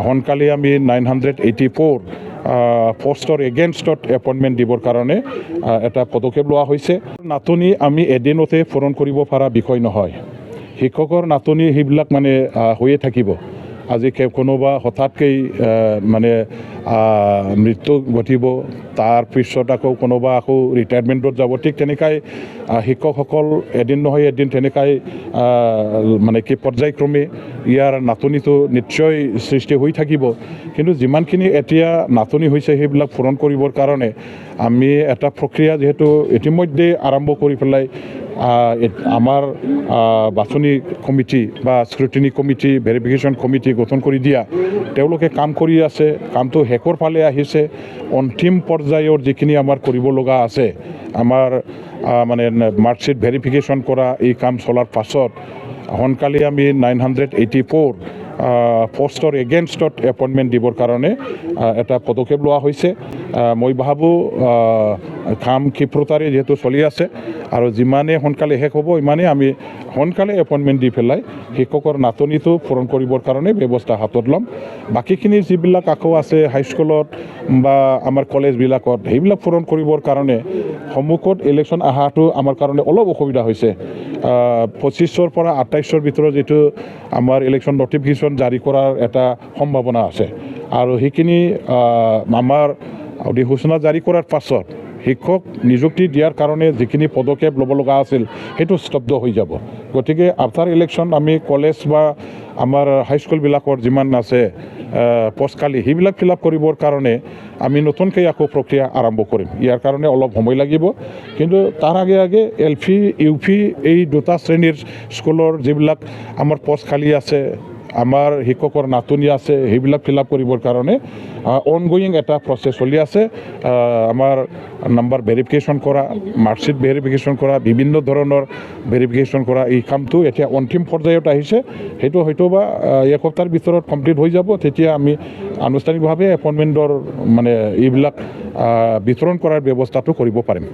সোনকালে আমি 984 পোষ্টৰ এগেইনষ্টত এপইণ্টমেণ্ট দিবৰ কাৰণে এটা পদক্ষেপ লোৱা হৈছে। নাটনি আমি এদিনতে পূৰণ কৰিব পৰা বিষয় নহয়। শিক্ষকৰ নাটনি সেইবিলাক মানে হৈয়ে থাকিব। আজি কোনোবা হঠাৎকৈ মানে মৃত্যু ঘটিব, তাৰপিছত আকৌ কোনোবা আকৌ ৰিটায়াৰমেণ্টত যাব। ঠিক তেনেকৈ শিক্ষকসকল এদিন নহয় এদিন তেনেকৈ মানে কি পৰ্যায়ক্ৰমে ইয়াৰ নাটনিটো নিশ্চয় সৃষ্টি হৈ থাকিব। কিন্তু যিমানখিনি এতিয়া নাটনি হৈছে সেইবিলাক পূৰণ কৰিবৰ কাৰণে আমি এটা প্ৰক্ৰিয়া যিহেতু ইতিমধ্যে আৰম্ভ কৰি পেলাই আমাৰ বাছনি কমিটি বা স্ক্ৰুটিনি কমিটি, ভেৰিফিকেশ্যন কমিটি গঠন কৰি দিয়া, তেওঁলোকে কাম কৰি আছে। কামটো শেষৰ ফালে আহিছে। অন্তিম পৰ্যায়ৰ যিখিনি আমাৰ কৰিব লগা আছে, আমাৰ মানে মাৰ্কশ্বিট ভেৰিফিকেশ্যন কৰা এই কাম চলাৰ পাছত সোনকালে আমি 984 পোষ্টৰ এগেইনষ্টত এপইণ্টমেণ্ট দিবৰ কাৰণে এটা পদক্ষেপ লোৱা হৈছে। মই ভাবোঁ কাম ক্ষিপ্ৰতাৰে যিহেতু চলি আছে আৰু যিমানে সোনকালে শেষ হ'ব ইমানেই আমি সোনকালে এপইণ্টমেণ্ট দি পেলাই শিক্ষকৰ নাটনিটো পূৰণ কৰিবৰ কাৰণে ব্যৱস্থা হাতত ল'ম। বাকীখিনি যিবিলাক আকৌ আছে হাইস্কুলত বা আমাৰ কলেজবিলাকত, সেইবিলাক পূৰণ কৰিবৰ কাৰণে সন্মুখত ইলেকশ্যন অহাটো আমাৰ কাৰণে অলপ অসুবিধা হৈছে। 25ৰ পৰা 28ৰ ভিতৰত যিটো আমাৰ ইলেকশ্যন নটিফিকেশ্যন জাৰি কৰাৰ এটা সম্ভাৱনা আছে আৰু সেইখিনি আমাৰ অধিসূচনা জাৰি কৰাৰ পাছত শিক্ষক নিযুক্তি দিয়াৰ কাৰণে যিখিনি পদক্ষেপ ল'ব লগা আছিল সেইটো স্তব্ধ হৈ যাব। গতিকে আফটাৰ ইলেকশ্যন আমি কলেজ বা আমাৰ হাইস্কুলবিলাকৰ যিমান আছে পোষ্ট খালী সেইবিলাক ফিল আপ কৰিবৰ কাৰণে আমি নতুনকৈ আকৌ প্ৰক্ৰিয়া আৰম্ভ কৰিম। ইয়াৰ কাৰণে অলপ সময় লাগিব। কিন্তু তাৰ আগে আগে LP, UP এই দুটা শ্ৰেণীৰ স্কুলৰ যিবিলাক আমাৰ পোষ্ট খালী আছে, আমাৰ শিক্ষকৰ নাটনি আছে, সেইবিলাক ফিল আপ কৰিবৰ কাৰণে অনগয়িং এটা প্ৰচেছ চলি আছে। আমাৰ নাম্বাৰ ভেৰিফিকেশ্যন কৰা, মাৰ্কশ্বিট ভেৰিফিকেশ্যন কৰা, বিভিন্ন ধৰণৰ ভেৰিফিকেশ্যন কৰা এই কামটো এতিয়া অন্তিম পৰ্যায়ত আহিছে। সেইটো হয়তো বা এসপ্তাহৰ ভিতৰত কমপ্লিট হৈ যাব। তেতিয়া আমি আনুষ্ঠানিকভাৱে এপইণ্টমেণ্টৰ মানে এইবিলাক বিতৰণ কৰাৰ ব্যৱস্থাটো কৰিব পাৰিম।